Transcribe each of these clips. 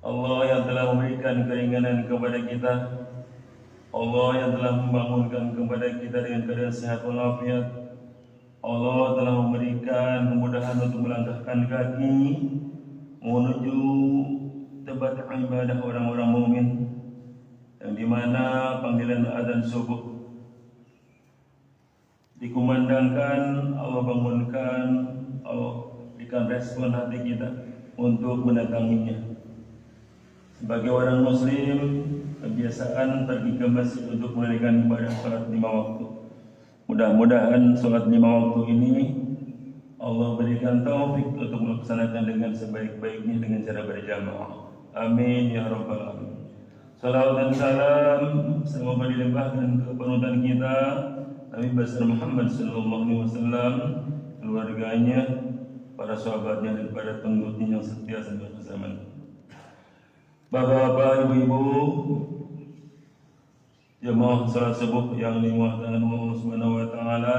Allah yang telah memberikan keringanan kepada kita, Allah yang telah membangunkan kepada kita dengan keadaan sehat walafiat, Allah telah memberikan kemudahan untuk melangkahkan kaki menuju tempat ibadah orang-orang mukmin, yang dimana panggilan adzan subuh dikumandangkan, Allah bangunkan, Allah berikan respon hati kita untuk mendatanginya. Sebagai orang muslim, kebiasaan pergi ke masjid untuk menunaikan ibadah salat 5 waktu. Mudah-mudahan salat 5 waktu ini Allah berikan taufik untuk melaksanakan dengan sebaik-baiknya dengan cara berjamaah. Amin ya rabbal alamin. Salawat dan salam semoga dilimpahkan ke panutan kita Nabi besar Muhammad sallallahu alaihi wasallam, keluarganya, para sahabatnya dan para pengikutnya yang setia sampai akhir zaman. Bapak-bapak, ibu-ibu, jemaah salat subuh yang dimuliakan Allah Subhanahu wa taala,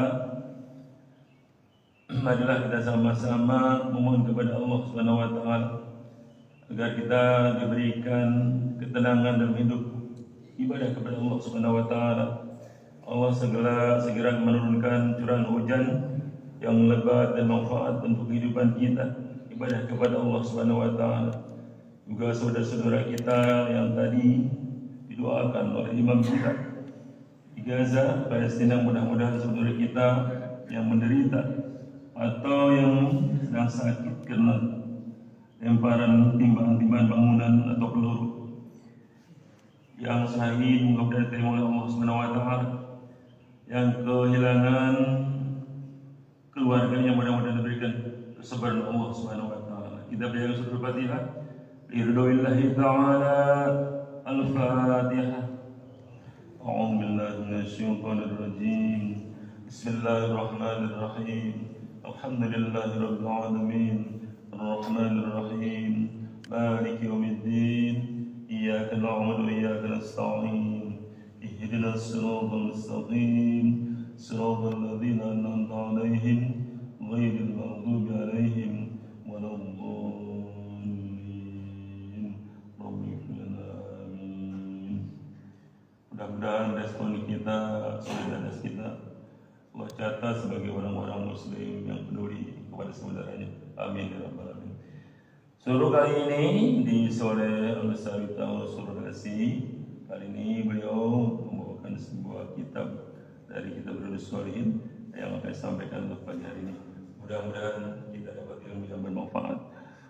marilah kita sama-sama memohon kepada Allah Subhanahu wa taala agar kita diberikan ketenangan dalam hidup ibadah kepada Allah Subhanahu wa taala. Allah segera menurunkan curahan hujan yang lebat dan manfaat untuk kehidupan kita, ibadah kepada Allah Subhanahu wa taala. Juga saudara-saudara kita yang tadi didoakan oleh imam kita di Gaza, Palestina, mudah-mudahan saudara kita yang menderita atau yang sedang sakit karena lemparan timbahan bangunan atau peluru, yang syahid mudah-mudahan diterima oleh Allah Subhanahu wa taala, yang kehilangan keluarganya mudah-mudahan diberikan kesabaran Allah Subhanahu wa taala. Kita berikan surah Al-Fatihah. Biridhoillahi ta'ala. Al-Fatihah. A'udzu billahi minasyaitonir rajim. Bismillahirrahmanirrahim. Alhamdulillahi rabbil alamin. Ar-Rahmanir Rahim. Maliki yaumiddin. Iyyaka na'budu wa iyyaka nasta'in. Ihdinas siratal mustaqim. Siratal ladzina an'amta 'alaihim ghairil maghdubi 'alaihim waladdallin. Amin. Mudah-mudahan respon kita, solidaritas kita Allah catat sebagai orang-orang muslim yang peduli kepada saudaranya. Amin ya rabbal alamin. Suruh kali ini disoleh oleh Sabita Surasi. Kali ini beliau membawakan sebuah kitab dari kitab Riyadhus Shalihin yang akan disampaikan untuk pagi hari ini. Mudah-mudahan kita dapat ilmu yang bermanfaat.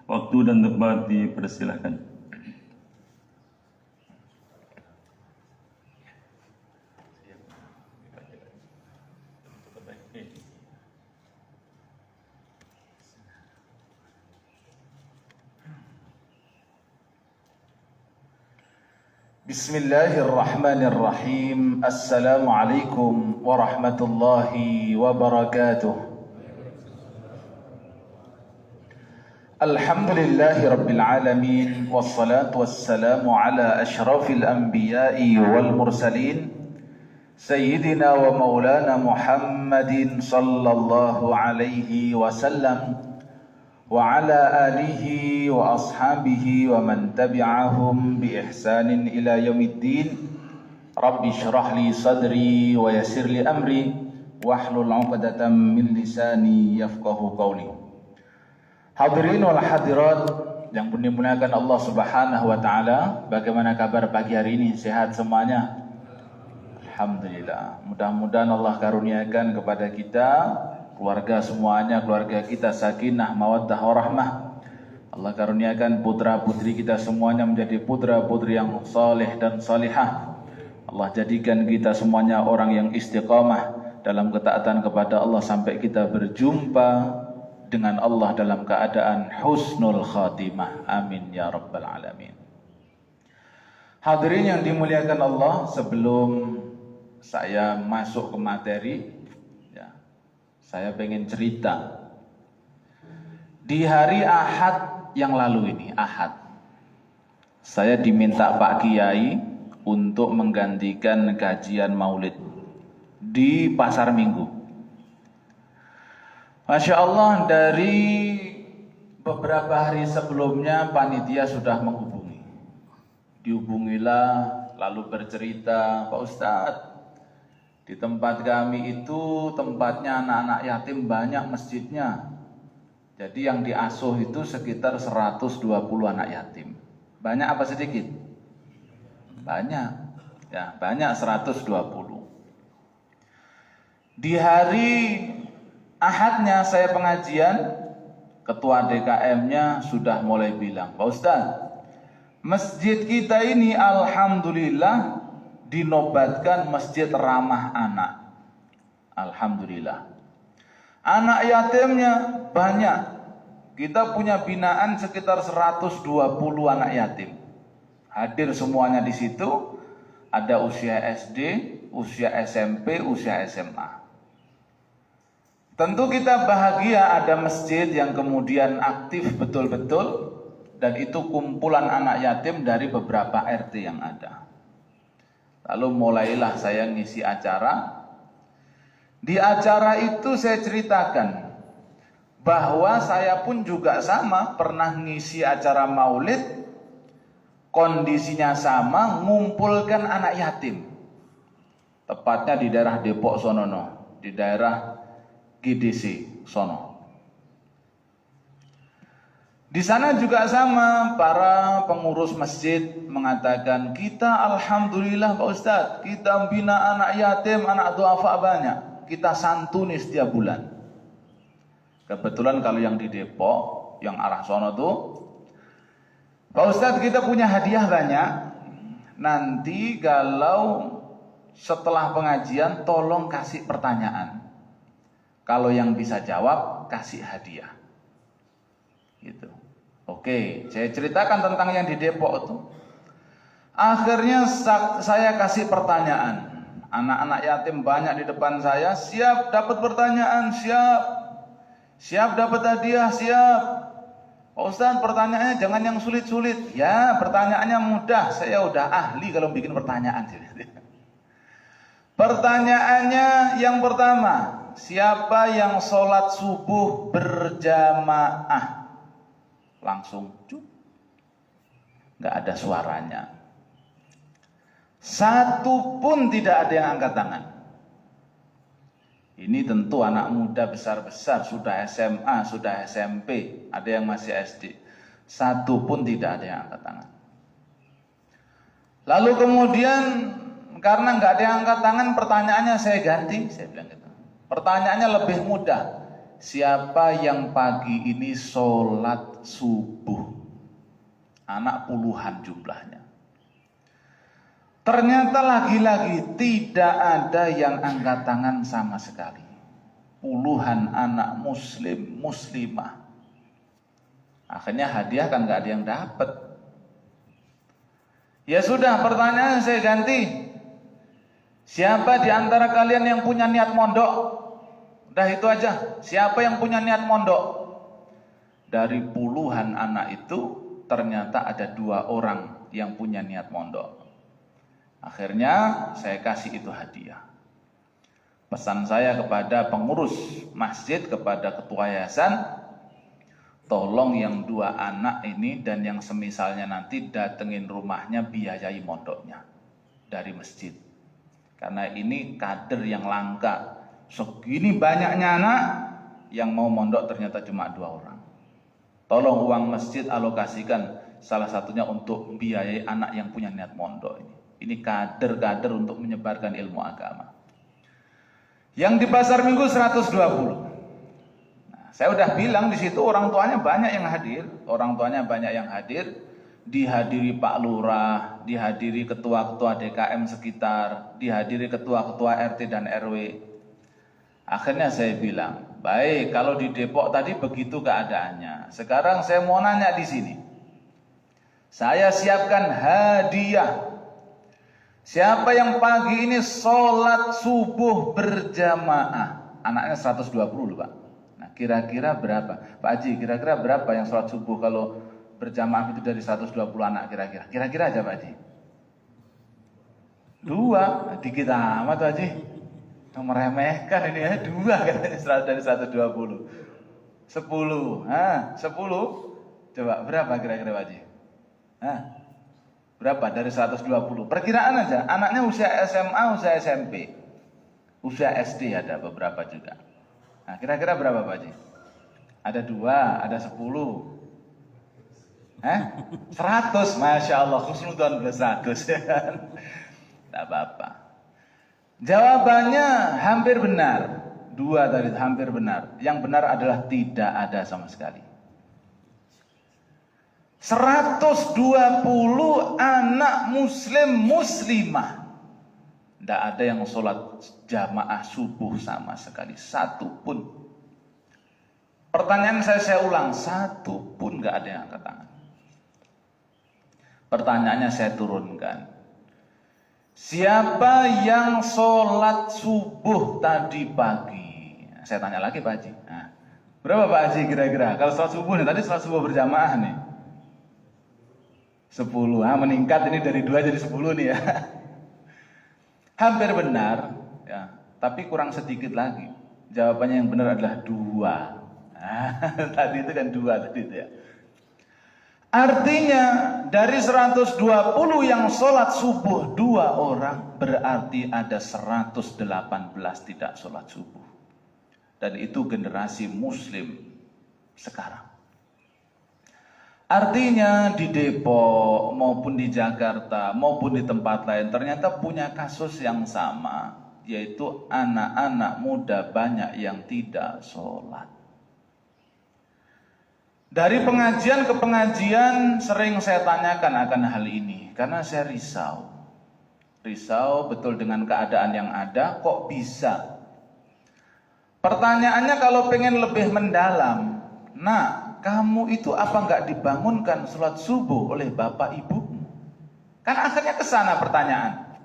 Waktu dan tempat dipersilahkan. Bismillahirrahmanirrahim. Assalamualaikum warahmatullahi wabarakatuh. Alhamdulillahi rabbil alamin. Wassalatu wassalamu ala ashrafil anbiya'i wal mursalin, Sayyidina wa maulana Muhammadin sallallahu alaihi wasallam, wa ala alihi wa ashabihi wa man tabi'ahum bi ihsanin ila yaumiddin. Rabbi shrah li sadri wa yassir li amri wahlul 'uqdatam min lisani yafqahu qawli. Hadirin wal hadirat yang dimuliakan Allah Subhanahu wa taala, bagaimana kabar pagi hari ini? Sehat semuanya? Alhamdulillah. Mudah-mudahan Allah karuniakan kepada kita, keluarga semuanya, keluarga kita sakinah, mawaddah, warahmah. Allah karuniakan putra-putri kita semuanya menjadi putra-putri yang saleh dan salihah. Allah jadikan kita semuanya orang yang istiqamah dalam ketaatan kepada Allah sampai kita berjumpa dengan Allah dalam keadaan husnul khatimah. Amin ya rabbal alamin. Hadirin yang dimuliakan Allah, sebelum saya masuk ke materi, saya pengen cerita. Di hari Ahad yang lalu ini, Ahad, saya diminta Pak Kiai untuk menggantikan kajian maulid di Pasar Minggu. Masya Allah, dari beberapa hari sebelumnya panitia sudah menghubungi. dihubungilah lalu bercerita, Pak Ustadz, di tempat kami itu tempatnya anak-anak yatim banyak masjidnya. Jadi yang diasuh itu sekitar 120 anak yatim. Banyak apa sedikit? Banyak. Ya, banyak 120. Di hari Ahadnya saya pengajian, ketua DKM-nya sudah mulai bilang, Pak Ustadz, masjid kita ini alhamdulillah dinobatkan masjid ramah anak. Alhamdulillah. Anak yatimnya banyak. Kita punya binaan sekitar 120 anak yatim. Hadir semuanya di situ. Ada usia SD, usia SMP, usia SMA. Tentu kita bahagia ada masjid yang kemudian aktif betul-betul. Dan itu kumpulan anak yatim dari beberapa RT yang ada. Lalu mulailah saya ngisi acara. Di acara itu saya ceritakan bahwa saya pun juga sama pernah ngisi acara maulid. Kondisinya sama, ngumpulkan anak yatim. Tepatnya di daerah Depok Sonono, di daerah GDC Sono. Di sana juga sama, para pengurus masjid mengatakan, kita alhamdulillah Pak Ustadz, kita bina anak yatim, anak duafa banyak. Kita santuni setiap bulan. Kebetulan kalau yang di Depok, yang arah sono tuh, Pak Ustadz kita punya hadiah banyak. Nanti kalau setelah pengajian tolong kasih pertanyaan. Kalau yang bisa jawab, kasih hadiah. Gitu. Oke, saya ceritakan tentang yang di Depok itu. Akhirnya saya kasih pertanyaan. Anak-anak yatim banyak di depan saya. Siap dapat pertanyaan? Siap. Siap dapat hadiah? Siap. Pak Ustadz, pertanyaannya jangan yang sulit-sulit. Ya, pertanyaannya mudah. Saya udah ahli kalau bikin pertanyaan. Pertanyaannya yang pertama, siapa yang sholat subuh berjamaah? Langsung cuk, nggak ada suaranya. Satu pun tidak ada yang angkat tangan. Ini tentu anak muda besar-besar, sudah SMA, sudah SMP, ada yang masih SD. Satu pun tidak ada yang angkat tangan. Lalu kemudian karena nggak ada yang angkat tangan, pertanyaannya saya ganti, saya bilang gitu. Pertanyaannya lebih mudah. Siapa yang pagi ini sholat subuh? Anak puluhan jumlahnya. Ternyata lagi-lagi tidak ada yang angkat tangan sama sekali. Puluhan anak muslim, muslimah. Akhirnya hadiah kan gak ada yang dapat. Ya sudah, pertanyaan saya ganti. Siapa di antara kalian yang punya niat mondok? Udah itu aja. Siapa yang punya niat mondok? Dari puluhan anak itu ternyata ada 2 orang yang punya niat mondok. Akhirnya saya kasih itu hadiah. Pesan saya kepada pengurus masjid, kepada ketua yayasan, tolong yang 2 anak ini dan yang semisalnya nanti datengin rumahnya, biayai mondoknya dari masjid. Karena ini kader yang langka. Segini banyaknya anak yang mau mondok ternyata cuma 2 orang. Tolong uang masjid alokasikan salah satunya untuk biayai anak yang punya niat mondok ini. Ini kader-kader untuk menyebarkan ilmu agama. Yang di pasar minggu 120. Nah, saya udah bilang di situ orang tuanya banyak yang hadir. Orang tuanya banyak yang hadir. Dihadiri Pak Lurah, dihadiri ketua-ketua DKM sekitar, dihadiri ketua-ketua RT dan RW. Akhirnya saya bilang, baik, kalau di Depok tadi begitu keadaannya. Sekarang saya mau nanya di sini. Saya siapkan hadiah. Siapa yang pagi ini sholat subuh berjamaah? Anaknya 120 loh Pak. Nah kira-kira berapa? Pak Haji, kira-kira berapa yang sholat subuh kalau berjamaah itu dari 120 anak kira-kira? Kira-kira aja Pak Haji. 2, dikit amat Pak Haji. Meremehkan ini ya, 2 katanya dari 120. 10. 10. Coba berapa kira-kira Pak Haji? Berapa dari 120? Perkiraan aja, anaknya usia SMA, usia SMP, usia SD ada beberapa juga. Nah, kira-kira berapa Pak Haji? Ada 2, ada 10. 100, Masya Allah, khusnudon plus 100 ya kan? Tidak apa-apa. Jawabannya hampir benar. 2 tadi hampir benar. Yang benar adalah tidak ada sama sekali. 120 anak muslim muslimah. Tidak ada yang sholat jamaah subuh sama sekali. Satu pun. Pertanyaan saya ulang. Satu pun gak ada yang angkat tangan. Pertanyaannya saya turunkan. Siapa yang sholat subuh tadi pagi? Saya tanya lagi Pak Haji. Nah, berapa Pak Haji kira-kira? Kalau sholat subuh nih, tadi sholat subuh berjamaah nih. 10. Meningkat ini dari 2 jadi 10 nih ya. Hampir benar. Ya, tapi kurang sedikit lagi. Jawabannya yang benar adalah 2. Nah, tadi itu kan 2 tadi itu ya. Artinya dari 120 yang sholat subuh 2 orang, berarti ada 118 tidak sholat subuh. Dan itu generasi muslim sekarang. Artinya di Depok maupun di Jakarta maupun di tempat lain ternyata punya kasus yang sama, yaitu anak-anak muda banyak yang tidak sholat. Dari pengajian ke pengajian sering saya tanyakan akan hal ini karena saya risau. Risau betul dengan keadaan yang ada, kok bisa? Pertanyaannya kalau pengen lebih mendalam, nah kamu itu apa nggak dibangunkan sholat subuh oleh bapak ibumu? Kan akhirnya ke sana pertanyaan.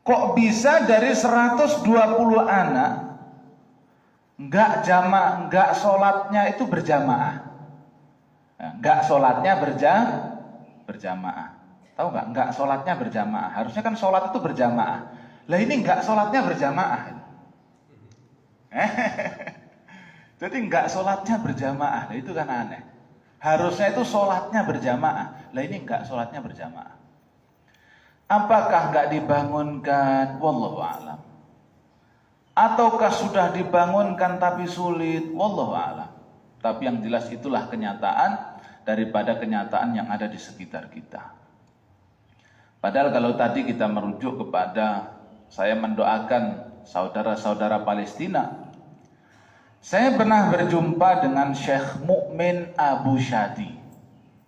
Kok bisa dari 120 anak nggak sholatnya itu berjamaah? Nggak sholatnya berjamaah. Tahu nggak sholatnya berjamaah? Harusnya kan sholat itu berjamaah. Lah ini nggak sholatnya berjamaah. Jadi nggak sholatnya berjamaah. Nah, itu kan aneh. Harusnya itu sholatnya berjamaah. Lah ini nggak sholatnya berjamaah. Apakah nggak dibangunkan? Wallahu a'lam. Ataukah sudah dibangunkan tapi sulit? Wallahu a'lam. Tapi yang jelas itulah kenyataan daripada kenyataan yang ada di sekitar kita. Padahal kalau tadi kita merujuk kepada saya mendoakan saudara-saudara Palestina. Saya pernah berjumpa dengan Syekh Mukmin Abu Shadi.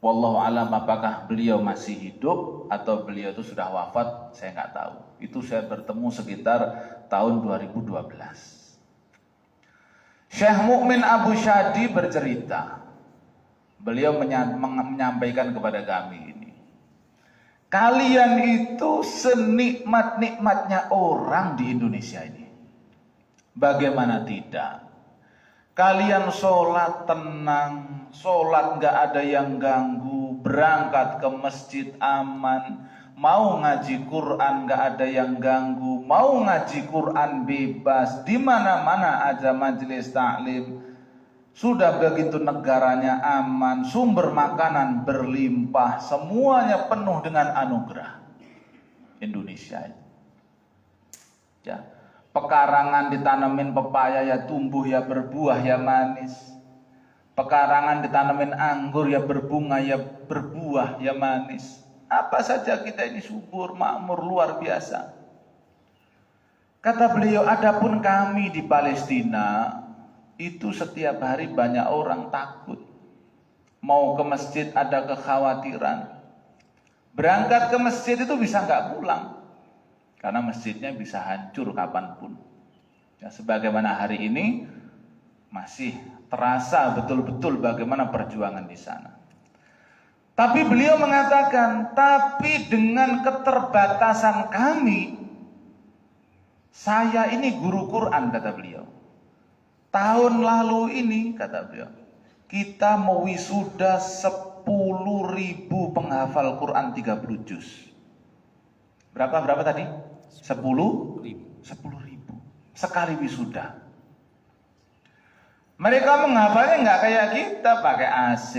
Wallahu alam apakah beliau masih hidup atau beliau itu sudah wafat, saya nggak tahu. Itu saya bertemu sekitar tahun 2012. Syekh Mukmin Abu Shadi bercerita, beliau menyampaikan kepada kami ini, kalian itu senikmat-nikmatnya orang di Indonesia ini. Bagaimana tidak? Kalian sholat tenang, sholat nggak ada yang ganggu, berangkat ke masjid aman, mau ngaji Quran nggak ada yang ganggu, mau ngaji Quran bebas, di mana-mana aja majelis taklim, sudah begitu negaranya aman, sumber makanan berlimpah, semuanya penuh dengan anugerah. Indonesia ya, pekarangan ditanamin pepaya ya tumbuh ya berbuah ya manis, pekarangan ditanamin anggur ya berbunga ya berbuah ya manis. Apa saja kita ini subur, makmur, luar biasa. Kata beliau, adapun kami di Palestina, itu setiap hari banyak orang takut. Mau ke masjid ada kekhawatiran. Berangkat ke masjid itu bisa nggak pulang. Karena masjidnya bisa hancur kapanpun. Ya, sebagaimana hari ini, masih terasa betul-betul bagaimana perjuangan di sana. Tapi beliau mengatakan, tapi dengan keterbatasan kami, saya ini guru Quran, kata beliau. Tahun lalu ini, kata beliau, kita mewisuda 10.000 penghafal Quran 30 juz. Berapa tadi? 10.000. Sekali wisuda. Mereka menghafalnya nggak kayak kita pakai AC,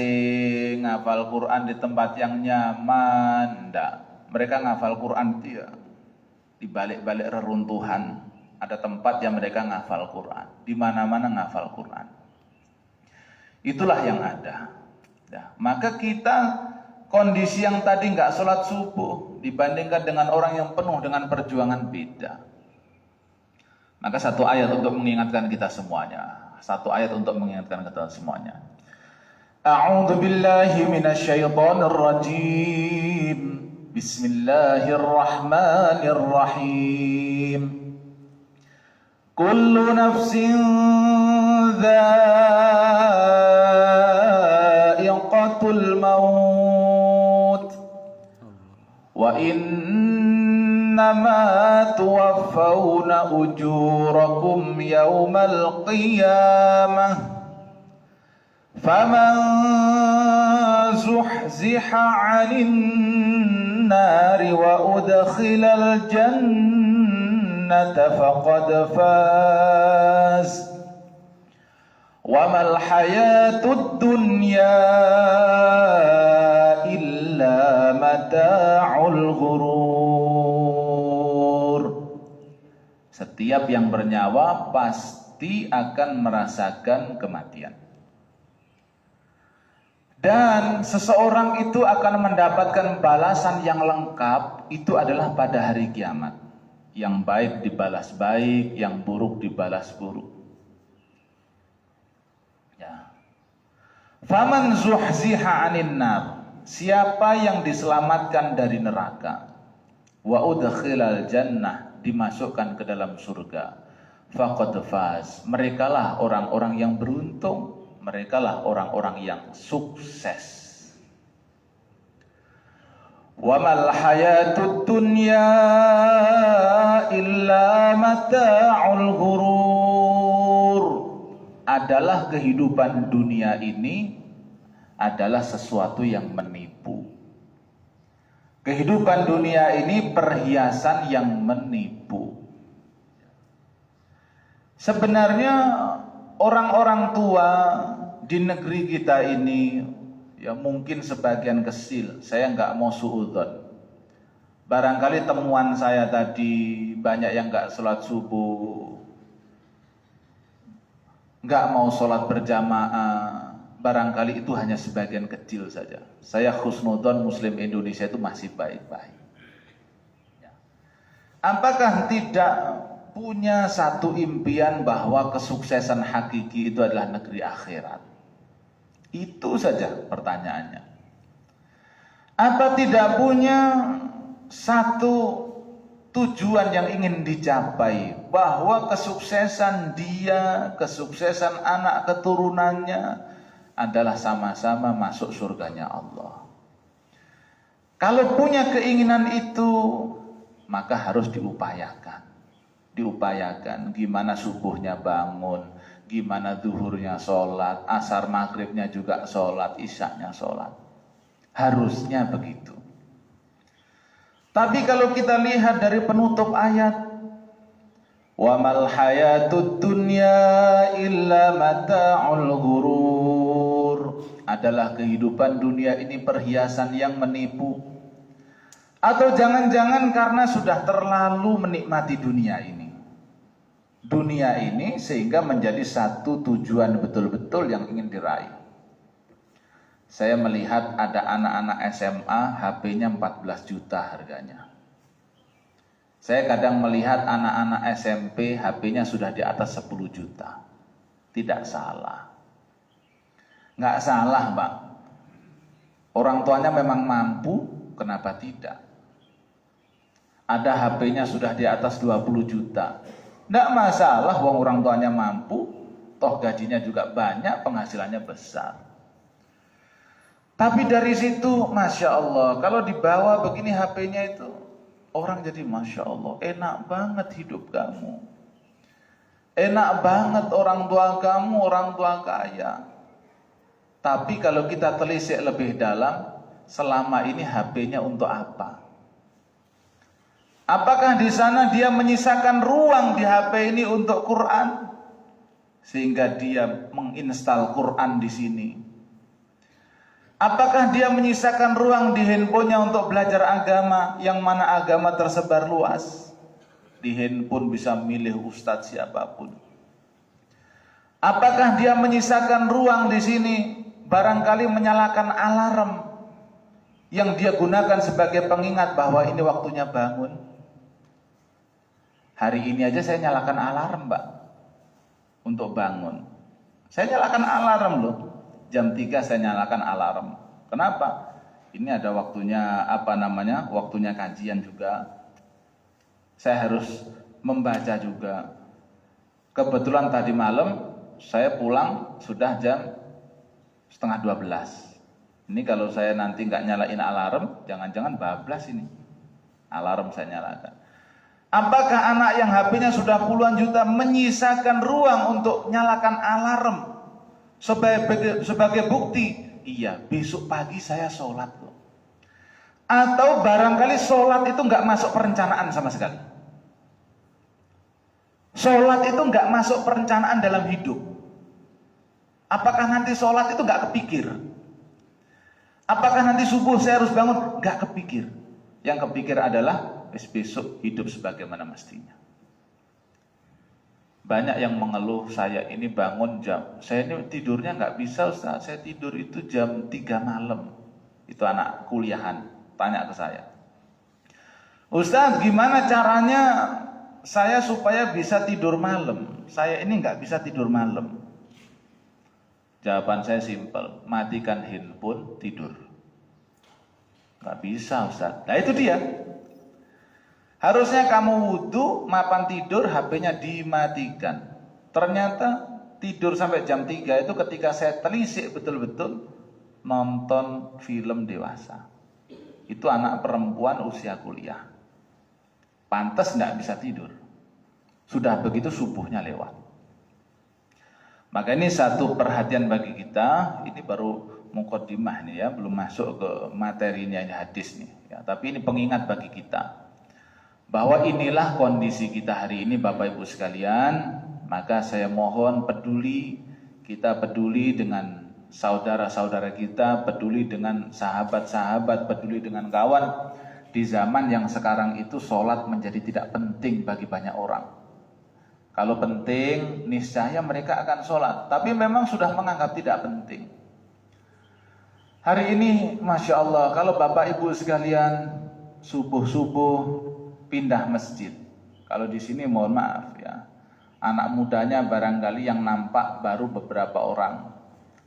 ngafal Quran di tempat yang nyaman, enggak. Mereka ngafal Quran itu ya di balik-balik reruntuhan. Ada tempat yang mereka ngafal Quran, di mana-mana ngafal Quran. Itulah yang ada. Ya, maka kita kondisi yang tadi nggak sholat subuh dibandingkan dengan orang yang penuh dengan perjuangan beda. Maka satu ayat untuk mengingatkan kita semuanya. Satu ayat untuk mengingatkan kita semuanya. A'udzu billahi minasyaitonir rajim. Bismillahirrahmanirrahim. Kullu nafsin dha'iqatul maut. Wa إنما توفون أجوركم يوم القيامة فمن زحزح عن النار وأدخل الجنة فقد فاز وما الحياة الدنيا إلا متاع الغرور. Setiap yang bernyawa pasti akan merasakan kematian. Dan seseorang itu akan mendapatkan balasan yang lengkap, itu adalah pada hari kiamat. Yang baik dibalas baik, yang buruk dibalas buruk. Ya. Faman zuhziha 'anil nar, siapa yang diselamatkan dari neraka, wa udkhilal jannah, dimasukkan ke dalam surga, faqad faz, merekalah orang-orang yang beruntung, merekalah orang-orang yang sukses. Wa mal hayatud dunya illa mata'ul ghurur, adalah kehidupan dunia ini adalah sesuatu yang menipu. Kehidupan dunia ini perhiasan yang menipu. Sebenarnya orang-orang tua di negeri kita ini, ya mungkin sebagian kecil, saya nggak mau suudzon. Barangkali temuan saya tadi banyak yang nggak sholat subuh, nggak mau sholat berjamaah. Barangkali itu hanya sebagian kecil saja. Saya husnudzon Muslim Indonesia itu masih baik-baik. Ya. Apakah tidak punya satu impian bahwa kesuksesan hakiki itu adalah negeri akhirat? Itu saja pertanyaannya. Apa tidak punya satu tujuan yang ingin dicapai, bahwa kesuksesan dia, kesuksesan anak keturunannya adalah sama-sama masuk surganya Allah. Kalau punya keinginan itu, maka harus diupayakan. Diupayakan gimana subuhnya bangun, gimana zuhurnya sholat, asar maghribnya juga sholat, isyaknya sholat. Harusnya begitu. Tapi kalau kita lihat dari penutup ayat, wa mal hayatud dunya illa mata'ul ghurur, adalah kehidupan dunia ini perhiasan yang menipu. Atau jangan-jangan karena sudah terlalu menikmati dunia ini. Dunia ini sehingga menjadi satu tujuan betul-betul yang ingin diraih. Saya melihat ada anak-anak SMA HP-nya 14 juta harganya. Saya kadang melihat anak-anak SMP HP-nya sudah di atas 10 juta. Tidak salah. Nggak salah, Bang. Orang tuanya memang mampu, kenapa tidak? Ada HP-nya sudah di atas 20 juta. Nggak masalah, wong orang tuanya mampu, toh gajinya juga banyak, penghasilannya besar. Tapi dari situ, Masya Allah, kalau dibawa begini HP-nya itu, orang jadi Masya Allah, enak banget hidup kamu. Enak banget orang tua kamu, orang tua kaya. Tapi kalau kita telisik lebih dalam, selama ini HP-nya untuk apa? Apakah di sana dia menyisakan ruang di HP ini untuk Quran? sehingga dia menginstal Quran di sini? Apakah dia menyisakan ruang di handphonenya untuk belajar agama, yang mana agama tersebar luas? Di handphone bisa milih ustadz siapapun. Apakah dia menyisakan ruang di sini, barangkali menyalakan alarm yang dia gunakan sebagai pengingat bahwa ini waktunya bangun? Hari ini aja saya nyalakan alarm, Mbak, untuk bangun. Saya nyalakan alarm loh. Jam 3 saya nyalakan alarm. Kenapa? Ini ada waktunya waktunya kajian juga. Saya harus membaca juga. Kebetulan tadi malam saya pulang sudah jam setengah 12. Ini kalau saya nanti nggak nyalain alarm, jangan-jangan bablas ini. Alarm saya nyalakan. Apakah anak yang HP-nya sudah puluhan juta menyisakan ruang untuk nyalakan alarm sebagai bukti? Iya, besok pagi saya sholat loh. Atau barangkali sholat itu nggak masuk perencanaan sama sekali. Sholat itu nggak masuk perencanaan dalam hidup. Apakah nanti sholat itu nggak kepikir? Apakah nanti subuh saya harus bangun? Nggak kepikir. Yang kepikir adalah besok hidup sebagaimana mestinya. Banyak yang mengeluh, saya ini bangun saya ini tidurnya nggak bisa Ustaz, saya tidur itu jam 3 malam. Itu anak kuliahan, tanya ke saya. Ustaz, gimana caranya saya supaya bisa tidur malam? Saya ini nggak bisa tidur malam. Jawaban saya simpel, matikan handphone, tidur. Nggak bisa Ustaz. Nah itu dia. Harusnya kamu wudhu, mapan tidur, HP-nya dimatikan. Ternyata tidur sampai jam 3 itu ketika saya telisik betul-betul nonton film dewasa. Itu anak perempuan usia kuliah. Pantes nggak bisa tidur. Sudah begitu subuhnya lewat. Maka ini satu perhatian bagi kita. Ini baru muqaddimah nih ya, belum masuk ke materinya hadis nih. Ya, tapi ini pengingat bagi kita. Bahwa inilah kondisi kita hari ini Bapak Ibu sekalian. Maka saya mohon kita peduli dengan saudara-saudara kita, peduli dengan sahabat-sahabat, peduli dengan kawan. Di zaman yang sekarang itu sholat menjadi tidak penting bagi banyak orang. Kalau penting, niscaya mereka akan sholat. Tapi memang sudah menganggap tidak penting. Hari ini Masya Allah, kalau Bapak Ibu sekalian subuh-subuh pindah masjid. Kalau di sini mohon maaf ya, anak mudanya barangkali yang nampak baru beberapa orang.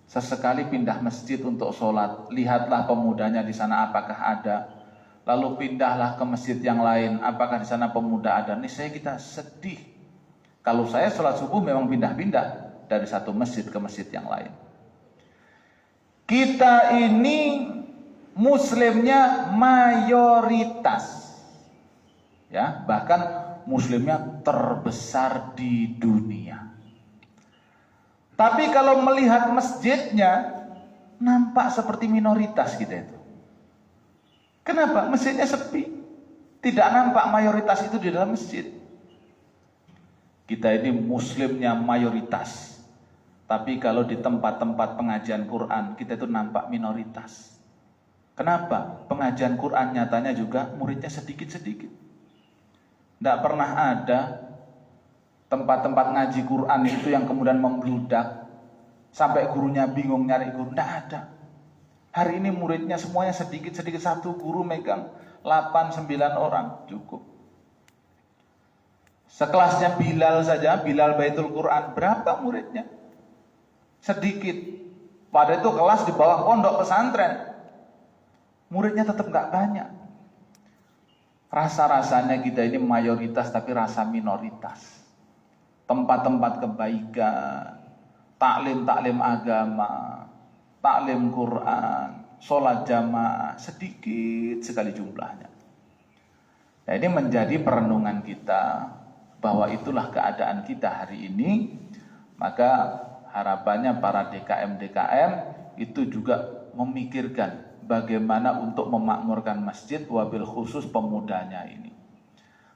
Sesekali pindah masjid untuk sholat, lihatlah pemudanya di sana apakah ada. Lalu pindahlah ke masjid yang lain, apakah di sana pemuda ada. Niscaya kita sedih. Kalau saya sholat subuh memang pindah-pindah dari satu masjid ke masjid yang lain. Kita ini muslimnya mayoritas. Ya, bahkan muslimnya terbesar di dunia. Tapi kalau melihat masjidnya nampak seperti minoritas kita itu. Kenapa? Masjidnya sepi. Tidak nampak mayoritas itu di dalam masjid. Kita ini muslimnya mayoritas. Tapi kalau di tempat-tempat pengajian Quran kita itu nampak minoritas. Kenapa? Pengajian Quran nyatanya juga muridnya sedikit-sedikit. Tidak pernah ada tempat-tempat ngaji Quran itu yang kemudian membludak sampai gurunya bingung nyari guru. Tidak ada. Hari ini muridnya semuanya sedikit-sedikit, satu guru megang 8-9 orang cukup. Sekelasnya Bilal saja, Bilal Baitul Quran, berapa muridnya? Sedikit. Pada itu kelas di bawah pondok pesantren, muridnya tetap nggak banyak. Rasa-rasanya kita ini mayoritas tapi rasa minoritas. Tempat-tempat kebaikan, taklim agama, taklim Quran, sholat jamaah, sedikit sekali jumlahnya. Nah, ini menjadi perenungan kita bahwa itulah keadaan kita hari ini. Maka harapannya para DKM itu juga memikirkan bagaimana untuk memakmurkan masjid, wabil khusus pemudanya ini.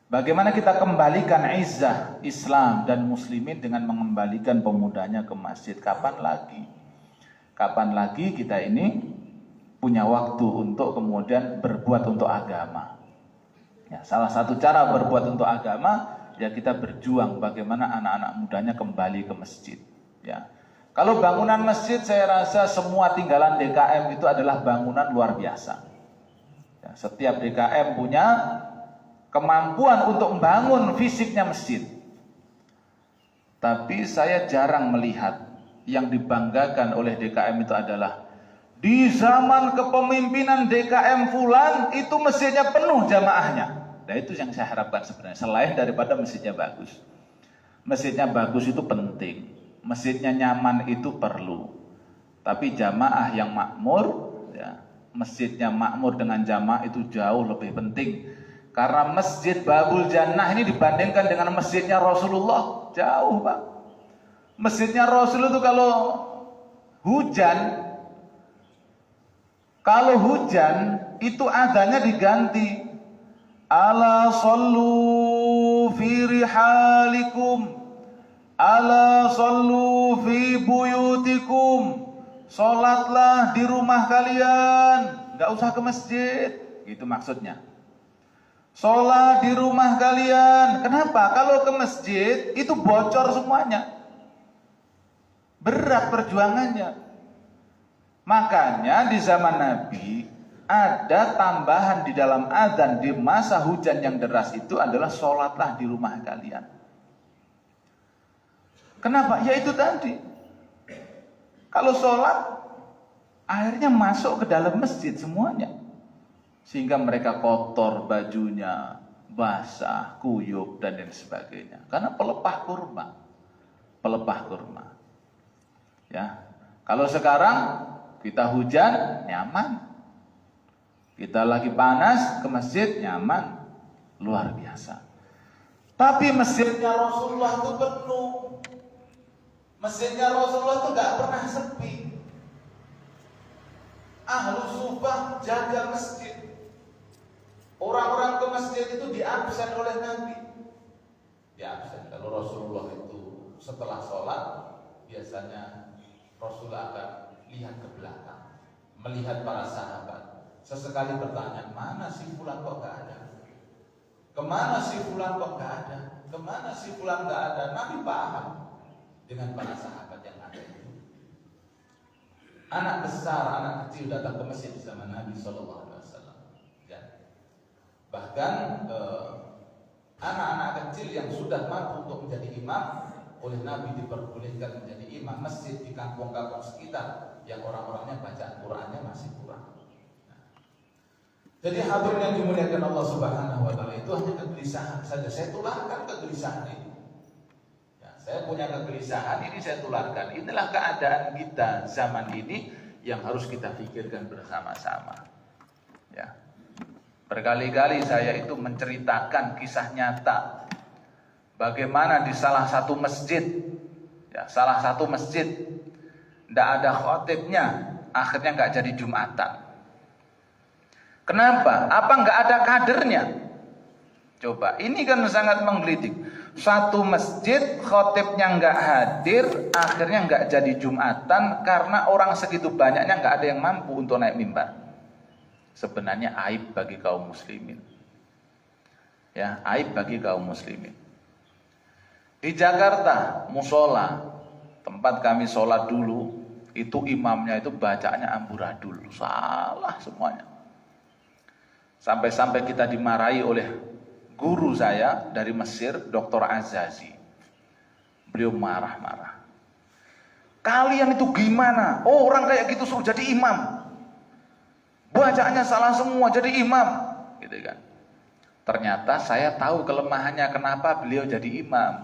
Bagaimana kita kembalikan izzah Islam dan muslimin dengan mengembalikan pemudanya ke masjid? Kapan lagi? Kapan lagi kita ini punya waktu untuk kemudian berbuat untuk agama? Ya, salah satu cara berbuat untuk agama ya kita berjuang bagaimana anak-anak mudanya kembali ke masjid. Ya, kalau bangunan masjid saya rasa semua tinggalan DKM itu adalah bangunan luar biasa. Ya, setiap DKM punya kemampuan untuk membangun fisiknya masjid. Tapi saya jarang melihat yang dibanggakan oleh DKM itu adalah di zaman kepemimpinan DKM Fulan itu masjidnya penuh jamaahnya. Nah itu yang saya harapkan sebenarnya. Selain daripada masjidnya bagus. Masjidnya bagus itu penting. Masjidnya nyaman itu perlu. Tapi jamaah yang makmur, ya, masjidnya makmur dengan jamaah itu jauh lebih penting. Karena masjid Babul Jannah ini dibandingkan dengan masjidnya Rasulullah jauh, Pak. Masjidnya Rasul itu kalau hujan itu adanya diganti. Ala sallu fi rihalikum, ala sallu fi buyutikum. Salatlah di rumah kalian, nggak usah ke masjid. Gitu maksudnya. Sholat di rumah kalian. Kenapa? Kalau ke masjid itu bocor semuanya. Berat perjuangannya. Makanya di zaman Nabi ada tambahan di dalam azan di masa hujan yang deras itu adalah sholatlah di rumah kalian. Kenapa? Ya itu tadi. Kalau sholat akhirnya masuk ke dalam masjid semuanya. Sehingga mereka kotor bajunya, basah, kuyup, dan lain sebagainya. Karena pelepah kurma. Ya. Kalau sekarang kita hujan, nyaman. Kita lagi panas, ke masjid, nyaman. Luar biasa. Tapi masjidnya Rasulullah itu penuh. Masjidnya Rasulullah itu gak pernah sepi. Ahlus Sufah jaga masjid. Orang-orang ke masjid itu diabsen oleh Nabi. Diabsen. Kalau Rasulullah itu setelah sholat biasanya Rasulullah akan lihat ke belakang, melihat para sahabat. Sesekali bertanya, mana si fulan kok gak ada? Kemana si fulan kok gak ada? Kemana si fulan gak ada? Nabi paham dengan para sahabat yang ada itu. Anak besar, anak kecil datang ke masjid di zaman Nabi SAW. Bahkan anak-anak kecil yang sudah mampu untuk menjadi imam oleh Nabi diperbolehkan menjadi imam masjid di kampung-kampung sekitar yang orang-orangnya bacaan Qur'annya masih kurang. Jadi hadirin yang dimuliakan Allah Subhanahu wa taala, itu hanya kegelisahan saja. Saya tularkan kegelisahan ini. Ya, saya punya kegelisahan ini saya tularkan. Inilah keadaan kita zaman ini yang harus kita pikirkan bersama-sama. Ya. Berkali-kali saya itu menceritakan kisah nyata bagaimana di salah satu masjid, ya, tidak ada khotibnya, akhirnya nggak jadi Jumatan. Kenapa? Apa nggak ada kadernya? Coba, ini kan sangat menggelitik. Satu masjid khotibnya nggak hadir, akhirnya nggak jadi Jumatan karena orang segitu banyaknya nggak ada yang mampu untuk naik mimbar. Sebenarnya aib bagi kaum muslimin. Ya, aib bagi kaum muslimin. Di Jakarta, musola, tempat kami sholat dulu, itu imamnya itu bacaannya amburadul, salah semuanya. Sampai-sampai kita dimarahi oleh guru saya dari Mesir, Dr. Azazi. Beliau marah-marah. Kalian itu gimana? Oh, orang kayak gitu suruh jadi imam. Bacaannya salah semua jadi imam, gitu kan. Ternyata saya tahu kelemahannya kenapa beliau jadi imam.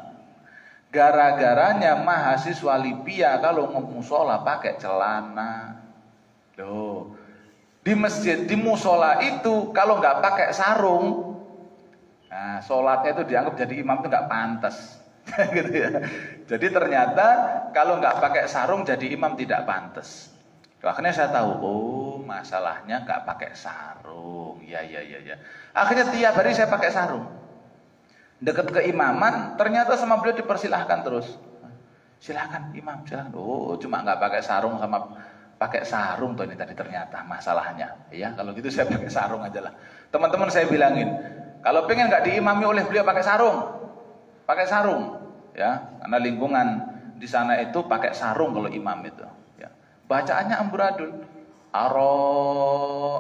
Gara-garanya mahasiswa Libya kalau musola pakai celana. Loh, di masjid, di musola itu kalau nggak pakai sarung, nah sholatnya itu dianggap jadi imam itu nggak pantas. Gitu ya. Jadi ternyata kalau nggak pakai sarung jadi imam tidak pantas. Akhirnya saya tahu, oh masalahnya nggak pakai sarung, ya. Akhirnya tiap hari saya pakai sarung. Dekat keimaman, ternyata sama beliau dipersilahkan terus. Silakan imam, silakan. Oh, cuma nggak pakai sarung sama pakai sarung tuh ini tadi ternyata masalahnya. Ya, kalau gitu saya pakai sarung aja lah. Teman-teman saya bilangin, kalau pengen nggak diimami oleh beliau pakai sarung, ya, karena lingkungan di sana itu pakai sarung kalau imam itu. Ya. Bacaannya amburadul.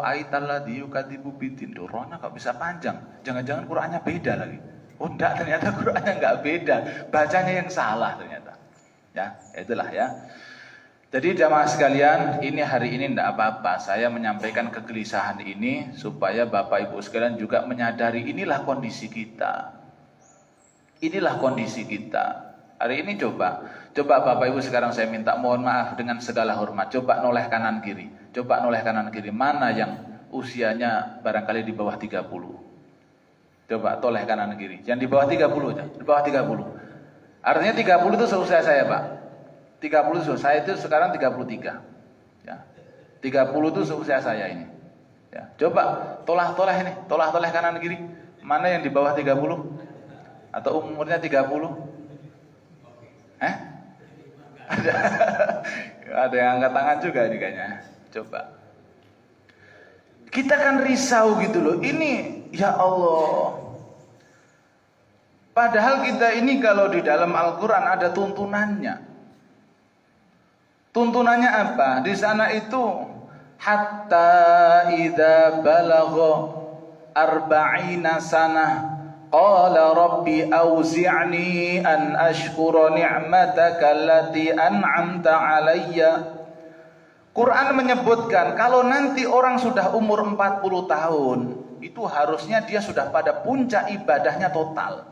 Aitalladzi yukadzibu bidin. Rohnya kok bisa panjang. Jangan-jangan Qur'annya beda lagi. Oh enggak, ternyata Qur'annya enggak beda. Bacanya yang salah ternyata. Ya, itulah ya. Jadi jamaah sekalian, ini hari ini enggak apa-apa. Saya menyampaikan kegelisahan ini supaya Bapak Ibu sekalian juga menyadari inilah kondisi kita. Inilah kondisi kita. Hari ini coba Bapak Ibu sekarang saya minta mohon maaf dengan segala hormat. Coba noleh kanan kiri. Mana yang usianya barangkali di bawah 30. Coba toleh kanan kiri. Yang di bawah 30 aja. Di bawah 30. Artinya 30 itu seusia saya, Pak. 30 itu saya itu sekarang 33. Ya. 30 itu seusia saya ini. Ya. Coba toleh ini, toleh kanan kiri. Mana yang di bawah 30? Atau umurnya 30? Ada yang angkat tangan juga nih kayaknya. Coba. Kita kan risau gitu loh. Ini ya Allah. Padahal kita ini kalau di dalam Al-Qur'an ada tuntunannya. Tuntunannya apa? Di sana itu hatta idza balagha arba'ina sanah qala rabbi auzi'ni an ashkura ni'mataka allati an'amta 'alayya. Quran menyebutkan kalau nanti orang sudah umur 40 tahun, itu harusnya dia sudah pada puncak ibadahnya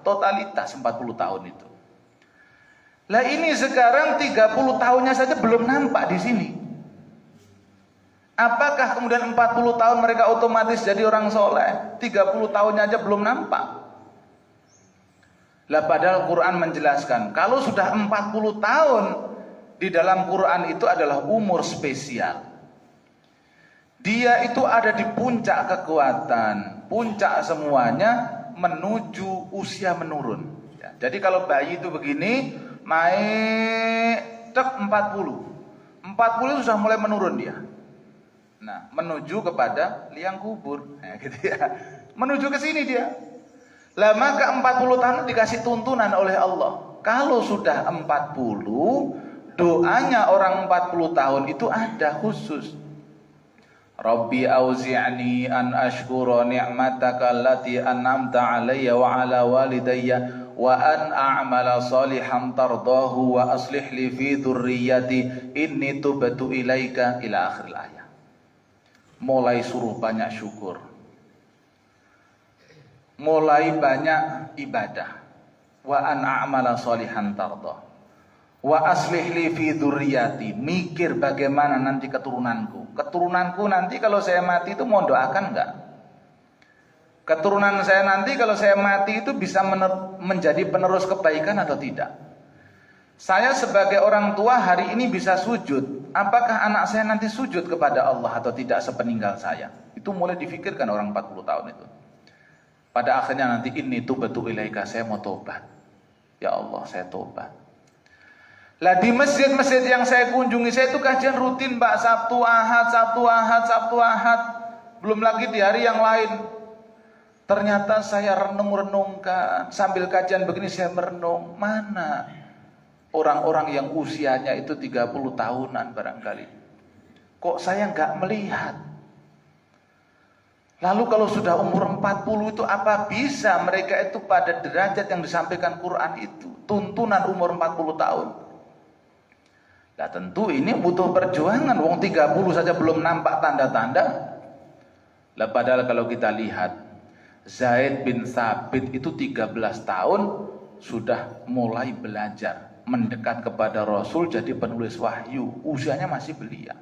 totalitas 40 tahun itu. Lah ini sekarang 30 tahunnya saja belum nampak di sini. Apakah kemudian 40 tahun mereka otomatis jadi orang soleh? 30 tahunnya aja belum nampak. Lah padahal Quran menjelaskan kalau sudah 40 tahun di dalam Quran itu adalah umur spesial. Dia itu ada di puncak kekuatan, puncak semuanya menuju usia menurun. Ya, jadi kalau bayi itu begini, naik 40 itu sudah mulai menurun dia. Nah, menuju kepada liang kubur, gitu ya. Menuju ke sini dia. Lah maka 40 tahun dikasih tuntunan oleh Allah. Kalau sudah 40, doanya orang 40 tahun itu ada khusus. Rabbi auzi'ni an ashkura ni'mataka allati an'amta 'alayya wa 'ala walidayya wa an a'mala salihan tardahu wa aslih li fi dzurriyyati inni tubtu ilaika ila akhir ayat. Mulai suruh banyak syukur. Mulai banyak ibadah. Wa an a'mala salihan tardahu. Wa aslih li fi dzurriyyati, mikir bagaimana nanti keturunanku. Keturunanku nanti kalau saya mati itu mau doakan enggak? Keturunan saya nanti kalau saya mati itu bisa menjadi penerus kebaikan atau tidak? Saya sebagai orang tua hari ini bisa sujud. Apakah anak saya nanti sujud kepada Allah atau tidak sepeninggal saya? Itu mulai difikirkan orang 40 tahun itu. Pada akhirnya nanti ini tubatu ilaika, saya mau tobat. Ya Allah, saya tobat. Lah di masjid-masjid yang saya kunjungi, saya itu kajian rutin, Pak, Sabtu Ahad. Belum lagi di hari yang lain. Ternyata saya renung-renungkan, sambil kajian begini saya merenung, mana orang-orang yang usianya itu 30 tahunan barangkali. Kok saya enggak melihat? Lalu kalau sudah umur 40 itu apa bisa mereka itu pada derajat yang disampaikan Quran itu, tuntunan umur 40 tahun. Nah tentu ini butuh perjuangan. Wong 30 saja belum nampak tanda-tanda. Lah padahal kalau kita lihat Zaid bin Thabit itu 13 tahun sudah mulai belajar mendekat kepada Rasul jadi penulis wahyu. Usianya masih belia.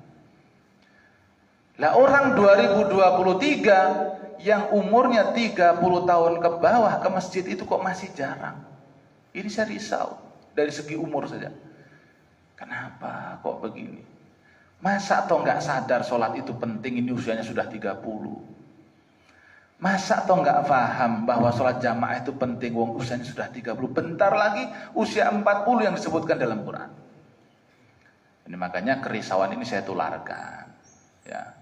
Lah orang 2023 yang umurnya 30 tahun ke bawah ke masjid itu kok masih jarang. Ini saya risau dari segi umur saja. Kenapa kok begini? Masa toh nggak sadar sholat itu penting, ini usianya sudah 30. Masa toh nggak paham bahwa sholat jamaah itu penting, wong usianya sudah 30, bentar lagi usia 40 yang disebutkan dalam Quran. Ini makanya kerisauan ini saya tularkan. Ya.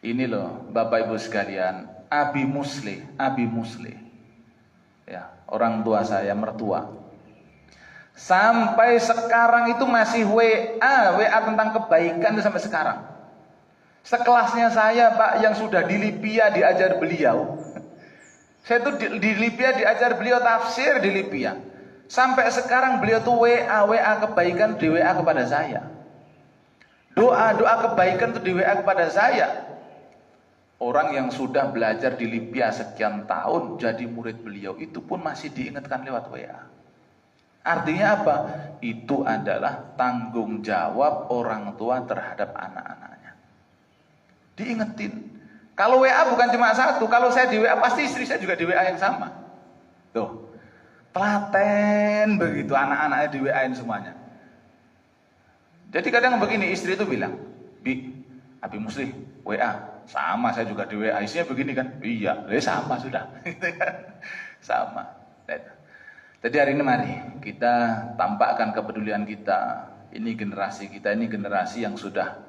Ini loh Bapak Ibu sekalian, Abi Muslih. Ya, orang tua saya, mertua. Sampai sekarang itu masih WA tentang kebaikan itu sampai sekarang. Sekelasnya saya Pak yang sudah di Libya diajar beliau. Saya tuh di Libya diajar beliau tafsir di Libya. Sampai sekarang beliau tuh WA kebaikan di WA kepada saya. Doa kebaikan tuh di WA kepada saya. Orang yang sudah belajar di Libya sekian tahun jadi murid beliau itu pun masih diingatkan lewat WA. Artinya apa? Itu adalah tanggung jawab orang tua terhadap anak-anaknya. Diingetin. Kalau WA bukan cuma satu, kalau saya di WA pasti istri saya juga di WA yang sama. Tuh, telaten begitu anak-anaknya di WA-in semuanya. Jadi kadang begini, istri itu bilang, Abi Muslih, WA, sama saya juga di WA, isinya begini kan? Iya, sama sudah. Sama. Jadi hari ini mari kita tampakkan kepedulian kita. Ini generasi kita, ini generasi yang sudah,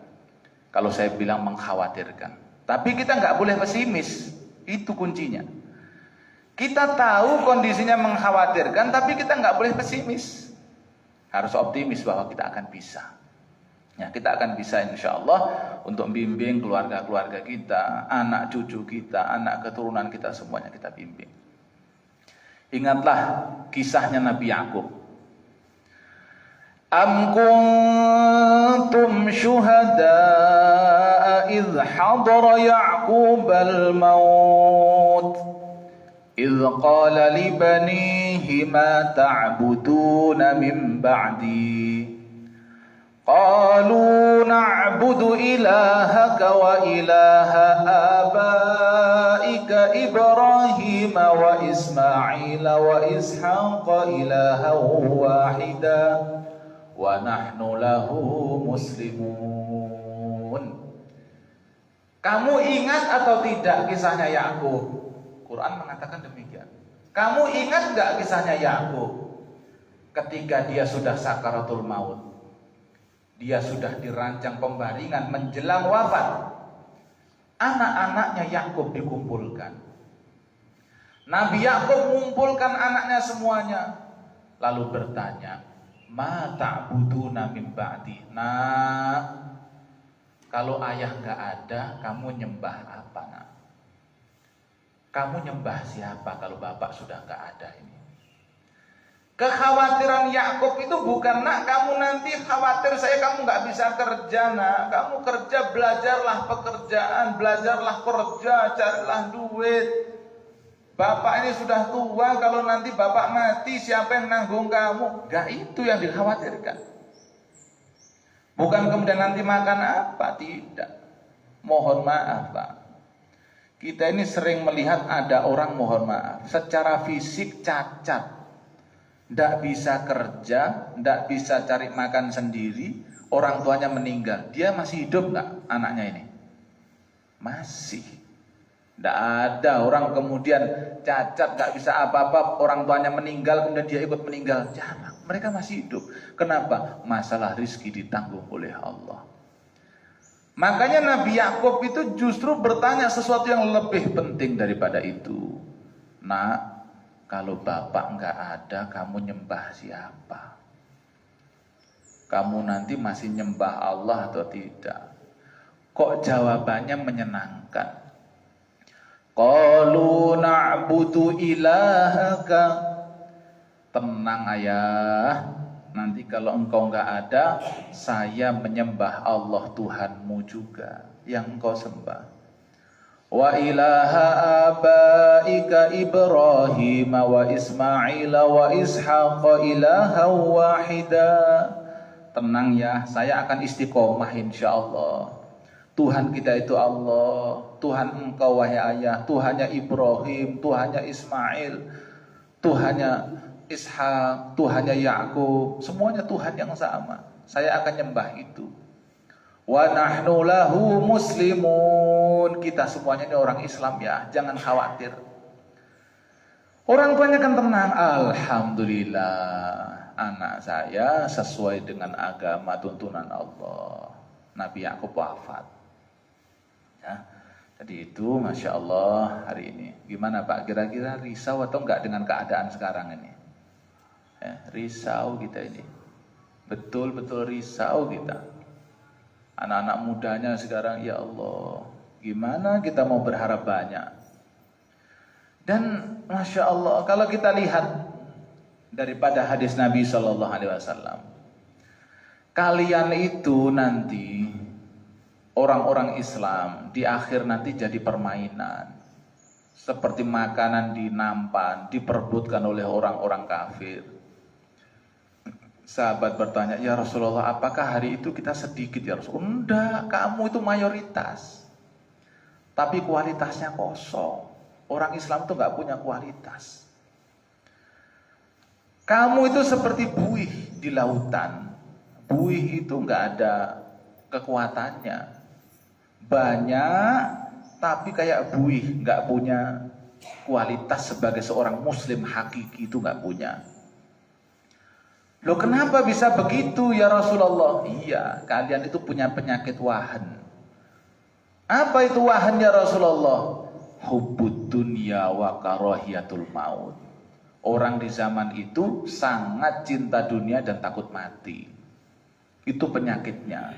kalau saya bilang mengkhawatirkan. Tapi kita nggak boleh pesimis. Itu kuncinya. Kita tahu kondisinya mengkhawatirkan, tapi kita nggak boleh pesimis. Harus optimis bahwa kita akan bisa. Ya, kita akan bisa insya Allah untuk bimbing keluarga-keluarga kita, anak cucu kita, anak keturunan kita, semuanya kita bimbing. Ingatlah kisahnya Nabi Yakub. Am kuntum syuhada'a idh hadara Ya'qub al-maut idh qala li banihi ma ta'buduna min ba'di qalu na'budu ilahaka wa ilaha abaika Ibrahim wa Ismail wa Ishaqa ilahan wahida wa nahnu lahu muslimun. Kamu ingat atau tidak kisahnya Yakub? Quran mengatakan demikian. Kamu ingat enggak kisahnya Yakub ketika dia sudah sakaratul maut? Dia sudah dirancang pembaringan menjelang wafat. Anak-anaknya Yakub dikumpulkan. Nabi Yakub mengumpulkan anaknya semuanya, lalu bertanya, "Ma ta'buduna min ba'di?" Nah, kalau ayah enggak ada, kamu nyembah apa, Nak? Kamu nyembah siapa kalau bapak sudah enggak ada ini? Kekhawatiran Yakub itu bukan, Nak, kamu nanti khawatir kamu nggak bisa kerja, Nak. Kamu kerja, belajarlah pekerjaan, belajarlah kerja, carilah duit. Bapak ini sudah tua, kalau nanti bapak mati siapa yang nanggung kamu? Gak itu yang dikhawatirkan. Bukan kemudian nanti makan apa, tidak. Mohon maaf, Pak. Kita ini sering melihat ada orang, mohon maaf, secara fisik cacat. Tidak bisa kerja, tidak bisa cari makan sendiri, orang tuanya meninggal. Dia masih hidup nggak anaknya ini? Masih. Tidak ada orang kemudian cacat, nggak bisa apa-apa, orang tuanya meninggal, kemudian dia ikut meninggal. Jarang. Mereka masih hidup. Kenapa? Masalah rizki ditanggung oleh Allah. Makanya Nabi Yakub itu justru bertanya sesuatu yang lebih penting daripada itu. Nak, kalau bapak nggak ada, kamu nyembah siapa? Kamu nanti masih nyembah Allah atau tidak? Kok jawabannya menyenangkan? Qalu na'budu ilahaka. Tenang ayah, nanti kalau engkau nggak ada, saya menyembah Allah Tuhanmu juga yang engkau sembah. Wa ilaha abaika Ibrahim wa Ismail wa Ishaqa ilahan wahida. Tenang ya, saya akan istiqomah insyaallah. Tuhan kita itu Allah, Tuhan engkau wahai ayah, Tuhannya Ibrahim, Tuhannya Ismail, Tuhannya Ishak, Tuhannya Yakub, semuanya Tuhan yang sama. Saya akan nyembah itu. Wa nahnu lahu muslimun. meskipun kita semuanya ini orang Islam ya, jangan khawatir. Orang tuanya kan tenang, alhamdulillah anak saya sesuai dengan agama tuntunan Allah. Nabi Yakub wafat. Ya. Jadi itu Masya Allah hari ini. Gimana Pak, kira-kira risau atau enggak dengan keadaan sekarang ini? Ya, risau kita ini. Betul-betul risau kita. Anak-anak mudanya sekarang, ya Allah, gimana kita mau berharap banyak? Dan Masya Allah, kalau kita lihat daripada hadis Nabi SAW, kalian itu nanti orang-orang Islam di akhir nanti jadi permainan, seperti makanan dinampan, diperebutkan oleh orang-orang kafir. Sahabat bertanya, ya Rasulullah, apakah hari itu kita sedikit ya Rasulullah? Enggak, kamu itu mayoritas, tapi kualitasnya kosong. Orang Islam itu nggak punya kualitas. Kamu itu seperti buih di lautan. Buih itu nggak ada kekuatannya. Banyak, tapi kayak buih, nggak punya kualitas sebagai seorang Muslim hakiki, itu nggak punya. Loh kenapa bisa begitu ya Rasulullah? Iya, kalian itu punya penyakit wahan. Apa itu wahan ya Rasulullah? Hubbud dunya wa karahiyatul maut. Orang di zaman itu sangat cinta dunia dan takut mati. Itu penyakitnya.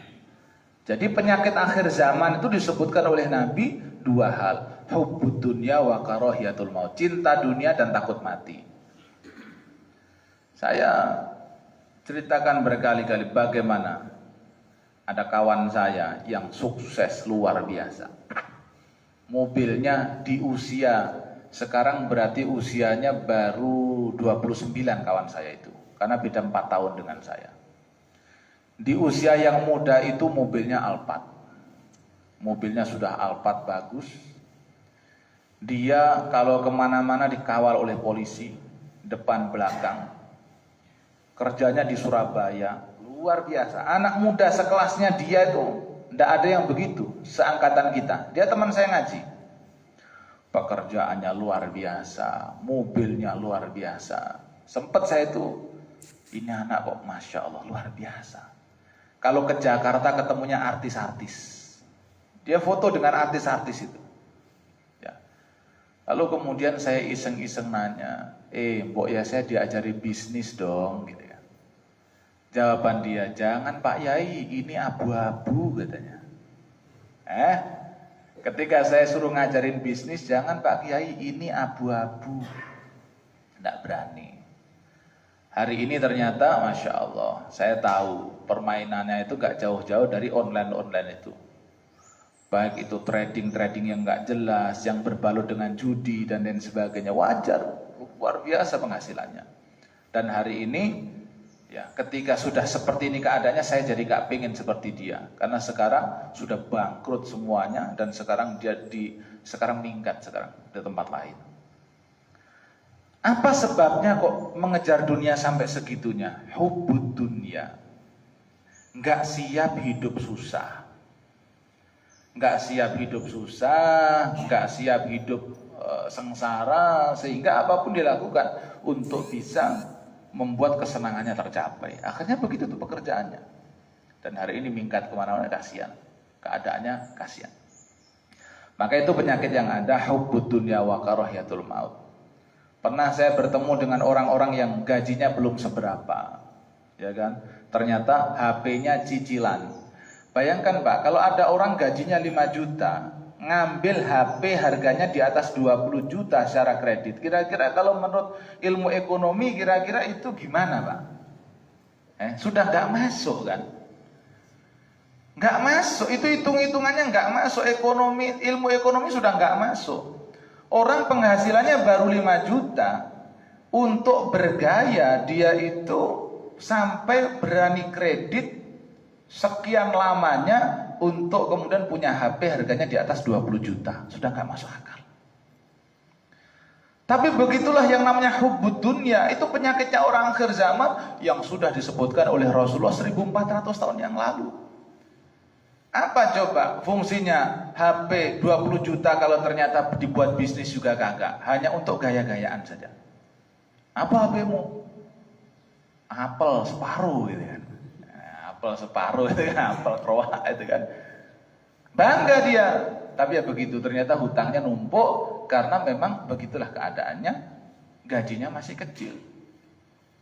Jadi penyakit akhir zaman itu disebutkan oleh Nabi dua hal. Hubbud dunya wa karahiyatul maut. Cinta dunia dan takut mati. Saya ceritakan berkali-kali bagaimana ada kawan saya yang sukses luar biasa. Mobilnya di usia, sekarang berarti usianya baru 29 kawan saya itu. Karena beda 4 tahun dengan saya. Di usia yang muda itu mobilnya Alphard. Mobilnya sudah Alphard bagus. Dia kalau kemana-mana dikawal oleh polisi, depan belakang. Kerjanya di Surabaya, luar biasa. Anak muda sekelasnya dia itu tidak ada yang begitu, seangkatan kita. Dia teman saya ngaji. Pekerjaannya luar biasa, mobilnya luar biasa. Sempat saya itu, ini anak kok Masya Allah luar biasa. Kalau ke Jakarta ketemunya artis-artis. Dia foto dengan artis-artis itu. Ya. Lalu kemudian saya iseng-iseng nanya, mbok ya saya diajari bisnis dong gitu ya. Jawaban dia, jangan Pak Yai, ini abu-abu katanya. Ketika saya suruh ngajarin bisnis, jangan Pak Kiai, ini abu-abu. Tidak berani. Hari ini ternyata, Masya Allah, saya tahu permainannya itu gak jauh-jauh dari online-online itu. Baik itu trading-trading yang gak jelas, yang berbalut dengan judi dan lain sebagainya. Wajar, luar biasa penghasilannya. Dan hari ini, ya, ketika sudah seperti ini keadaannya, saya jadi gak pengen seperti dia. Karena sekarang sudah bangkrut semuanya dan sekarang dia sekarang minggat sekarang di tempat lain. Apa sebabnya kok mengejar dunia sampai segitunya? Hubbud dunya. Gak siap hidup susah. Gak siap hidup susah, gak siap hidup sengsara, sehingga apapun dilakukan untuk bisa membuat kesenangannya tercapai. Akhirnya begitu tuh pekerjaannya. Dan hari ini minggat kemana-mana, kasihan. Keadaannya kasihan. Maka itu penyakit yang ada, hubbud dunya wa karahiyatul maut. Pernah saya bertemu dengan orang-orang yang gajinya belum seberapa, ya kan? Ternyata HP-nya cicilan. Bayangkan Pak, kalau ada orang gajinya 5 juta, ngambil HP harganya di atas 20 juta secara kredit. Kira-kira kalau menurut ilmu ekonomi kira-kira itu gimana Pak? Sudah gak masuk kan? Gak masuk, itu hitung-hitungannya gak masuk. Ilmu ekonomi sudah gak masuk. Orang penghasilannya baru 5 juta, untuk bergaya dia itu sampai berani kredit sekian lamanya untuk kemudian punya HP harganya di atas 20 juta. Sudah gak masuk akal. Tapi begitulah yang namanya hubbud dunya. Itu penyakitnya orang akhir zaman yang sudah disebutkan oleh Rasulullah 1400 tahun yang lalu. Apa coba fungsinya HP 20 juta kalau ternyata dibuat bisnis juga kagak, hanya untuk gaya-gayaan saja. Apa HP-mu? Apel separuh gitu kan. Apel separuh itu kan, apel kroak itu kan. Bangga dia, tapi ya begitu, ternyata hutangnya numpuk karena memang begitulah keadaannya, gajinya masih kecil.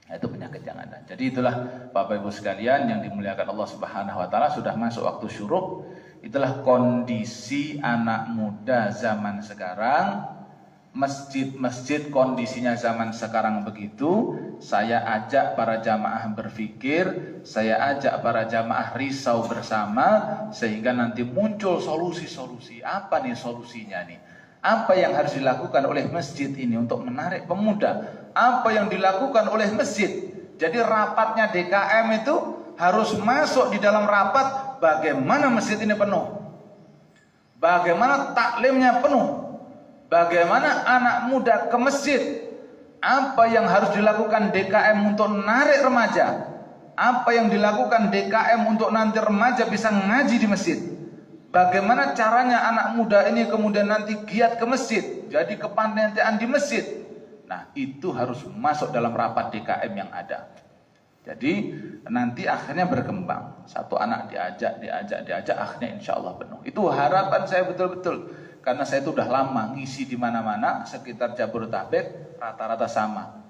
Nah, itu penyakit yang ada. Jadi itulah Bapak Ibu sekalian yang dimuliakan Allah Subhanahu wa taala, sudah masuk waktu syuruk. Itulah kondisi anak muda zaman sekarang. Masjid-masjid kondisinya zaman sekarang begitu. Saya ajak para jamaah berpikir, saya ajak para jamaah risau bersama, sehingga nanti muncul solusi-solusi. Apa nih solusinya nih? Apa yang harus dilakukan oleh masjid ini untuk menarik pemuda? Apa yang dilakukan oleh masjid? Jadi rapatnya DKM itu harus masuk di dalam rapat bagaimana masjid ini penuh, bagaimana taklimnya penuh, bagaimana anak muda ke masjid. Apa yang harus dilakukan DKM untuk menarik remaja? Apa yang dilakukan DKM untuk nanti remaja bisa ngaji di masjid? Bagaimana caranya anak muda ini kemudian nanti giat ke masjid, jadi kepanitiaan di masjid? Nah, itu harus masuk dalam rapat DKM yang ada. Jadi nanti akhirnya berkembang. Satu anak diajak, akhirnya insya Allah penuh. Itu harapan saya betul-betul. Karena saya itu udah lama ngisi di mana-mana sekitar Jabodetabek, rata-rata sama.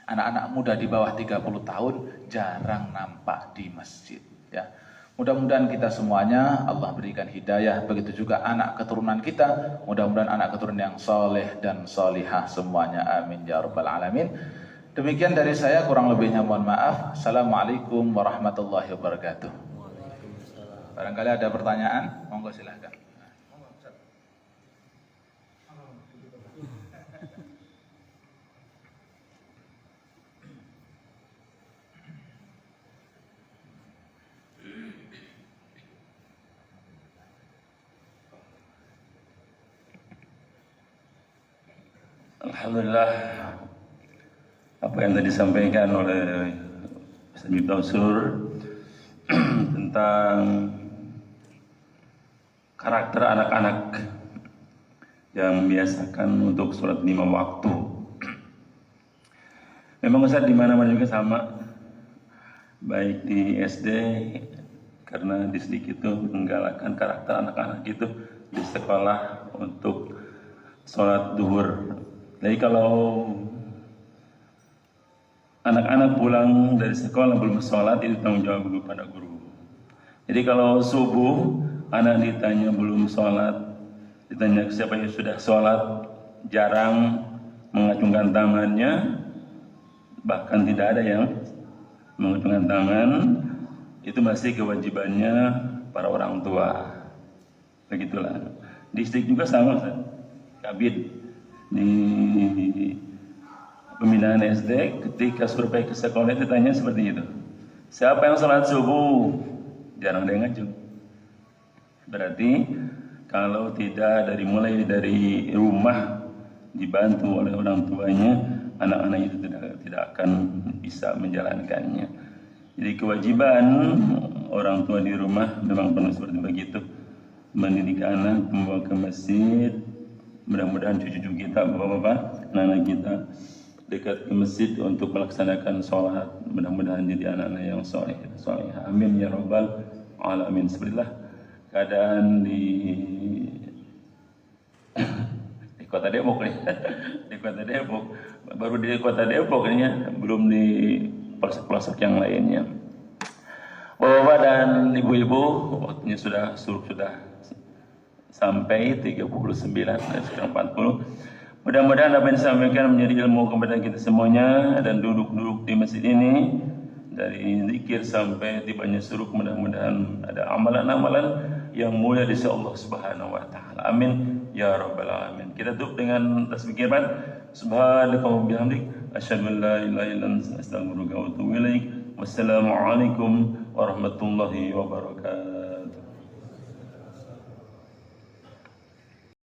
Anak-anak muda di bawah 30 tahun jarang nampak di masjid. Ya. Mudah-mudahan kita semuanya Allah berikan hidayah, begitu juga anak keturunan kita, mudah-mudahan anak keturunan yang soleh dan solihah semuanya, amin ya rabbal alamin. Demikian dari saya, kurang lebihnya mohon maaf. Assalamualaikum warahmatullahi wabarakatuh. Barangkali ada pertanyaan, monggo silahkan. Alhamdulillah, apa yang tadi disampaikan oleh Ustaz Miftahul tentang karakter anak-anak yang membiasakan untuk sholat 5 waktu. Memang Ustaz di mana-mana juga sama, baik di SD, karena di sedikit itu menggalakkan karakter anak-anak itu di sekolah untuk sholat duhur. Jadi kalau anak-anak pulang dari sekolah belum sholat, itu tanggung jawab guru pada guru. Jadi kalau subuh anak ditanya belum sholat, ditanya siapa yang sudah sholat, jarang mengacungkan tangannya, bahkan tidak ada yang mengacungkan tangan, itu masih kewajibannya para orang tua. Begitulah. Distrik juga sama, Kabid di pembinaan SD, ketika survei ke sekolah ditanya seperti itu, siapa yang sholat subuh? Jarang ada yang ngacung. Berarti kalau tidak mulai dari rumah dibantu oleh orang tuanya, anak-anak itu tidak akan bisa menjalankannya. Jadi kewajiban orang tua di rumah memang penuh seperti begitu, mendidik anak, membawa ke masjid. Mudah-mudahan cucu-cucu kita, bapak-bapak, anak-anak kita dekat ke masjid untuk melaksanakan sholat. Mudah-mudahan jadi anak-anak yang soleh. Amin ya rabbal alamin. Bismillah. Keadaan di kota Depok nih. Di kota Depok. Baru di kota Depok ini ya, belum di pelosok-pelosok yang lainnya. Bapak-bapak dan ibu-ibu, waktunya sudah sampai 39 dan sekarang 40. Mudah-mudahan apa yang disampaikan menjadi ilmu kepada kita semuanya, dan duduk-duduk di masjid ini dari zikir sampai tibanya suruk, mudah-mudahan ada amalan-amalan yang mulia di sisi Allah Subhanahu wa taala. Amin ya rabbal alamin. Kita tutup dengan tasbih firman, subhanaka wa bihamdik asyhadu an la ilaha illa anta astaghfiruka wa atubu ilaik. Wassalamualaikum warahmatullahi wabarakatuh.